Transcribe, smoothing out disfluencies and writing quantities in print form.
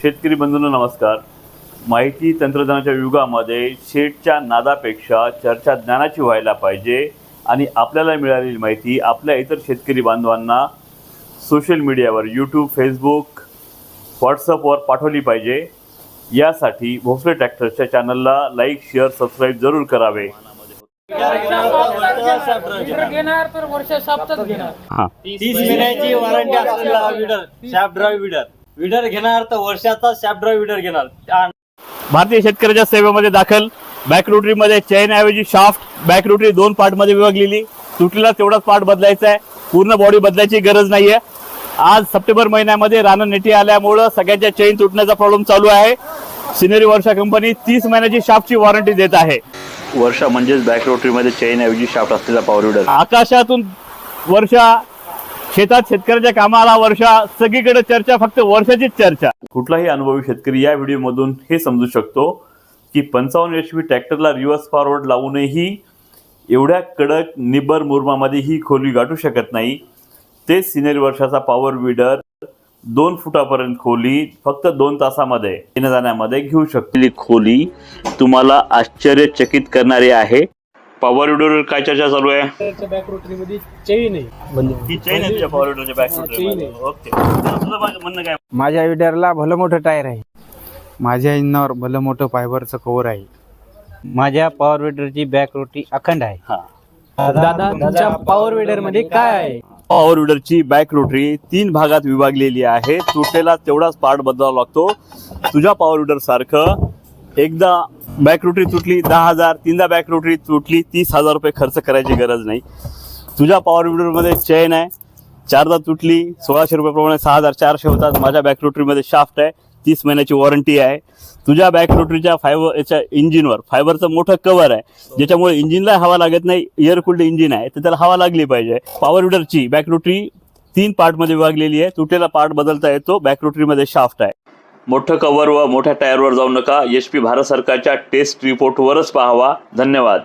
शेतकरी बंधूंनो नमस्कार। माहिती तंत्रज्ञानाच्या युगामध्ये शेठच्या नादापेक्षा चर्चा ज्ञानाची व्हायला पाहिजे आणि आपल्याला मिळालेली माहिती आपल्या इतर शेतकरी बांधवांना सोशल मीडियावर यूट्यूब, फेसबुक, व्हॉट्सअपवर पाठवली पाहिजे। यासाठी भोसले ट्रॅक्टर्सच्या चॅनलला लाईक, शेअर, सबस्क्राईब जरूर करावे। घेणार तर वर्ष साप्ताहिक घेणार 30 महिन्याची वॉरंटी असलेला विडर शाफ्ट ड्राईव्ह विडर घेणार तर वर्षाचा शाफ्ट ड्राईव्ह विडर घेणार। भारतीय शेतकऱ्याच्या सेवेमध्ये दाखल। बॅक रोटरी मध्ये चेन ऐवजी शाफ्ट, बॅक रोटरी दोन पार्ट मध्ये विभागलेली, तुटलेला तेवढाच पार्ट बदलायचा आहे, पूर्ण बॉडी बदलायची गरज नाहीये। आज सप्टेंबर महिन्यामध्ये रान नेटी आल्यामुळे सगळ्यांच्या चेन तुटण्याचा प्रॉब्लेम चालू आहे। सिनेरी वर्षा कंपनी 30 महिन्याची शाफ्टची वॉरंटी देत आहे। वर्षा म्हणजेच बॅक रोटरी मध्ये चेन ऐवजी शाफ्ट असलेला पॉवर विडर। आकाशातून वर्षा, शेतात शेतकऱ्याच्या कामाला वर्षा, सगळीकडे चर्चा फक्त वर्षाचीच चर्चा। कुठलाही अनुभवी शेतकरी या व्हिडिओ मधून हे समजू शकतो की 55 HP ट्रॅक्टरला रिव्हर्स फॉरवर्ड लावूनही एवढ्या कडक निब्बर मुरमामध्ये ही खोली गाठू शकत नाही। तेच सिनेरी वर्षाचा पॉवर विडर 2 फुटापर्यंत खोली फक्त 2 तासामध्ये येण्या जाण्यामध्ये घेऊ शकते। खोली तुम्हाला आश्चर्यचकित करणारी आहे। पॉवर विडरवर काय चर्चा चालू आहे? बॅक रोटरी मध्ये चेन आहे, ही चेन आहे पॉवर विडरच्या बॅक रोटरी। ओके, तुझं म्हणणं काय? माझ्या विडरला भलं मोठं टायर आहे, माझ्या इंजिनावर भलं मोठं फायबरचं कव्हर आहे, माझ्या पॉवर विडरची बॅक रोटी अखंड आहे। दादा तुमच्या पॉवर विडर मध्ये काय आहे? पॉवर विडरची बॅक रोटरी 3 भागात विभागलेली आहे। तुटलेला तेवढाच पार्ट बदलावा लागतो। तुझ्या पॉवर विडर सारखं एकदा बॅक रोटरी तुटली 10,000, तीनदा बॅक रोटरी तुटली 30,000 रुपये खर्च करायची गरज नाही। तुझ्या पॉवर विडरमध्ये चेन आहे, 4दा तुटली 1600 रुपये प्रमाणे 6,400 होतात। माझ्या बॅक रोटरीमध्ये शाफ्ट आहे, 30 महिन्याची वॉरंटी आहे। तुझ्या बॅक रोटरीच्या याच्या इंजिनवर फायबरचं मोठं कव्हर आहे, ज्याच्यामुळे इंजिनला हवा लागत नाही। एअर कूल्ड इंजिन आहे तर त्याला हवा लागली पाहिजे। पॉवर विडरची बॅक रोटरी 3 पार्टमध्ये विभागलेली आहे। तुटलेला पार्ट बदलता येतो। बॅक रोटरीमध्ये शाफ्ट आहे। मोठं कव्हर व मोठ्या टायरवर जाऊ नका। HP भारत सरकारच्या टेस्ट रिपोर्टवरच पाहावा। धन्यवाद।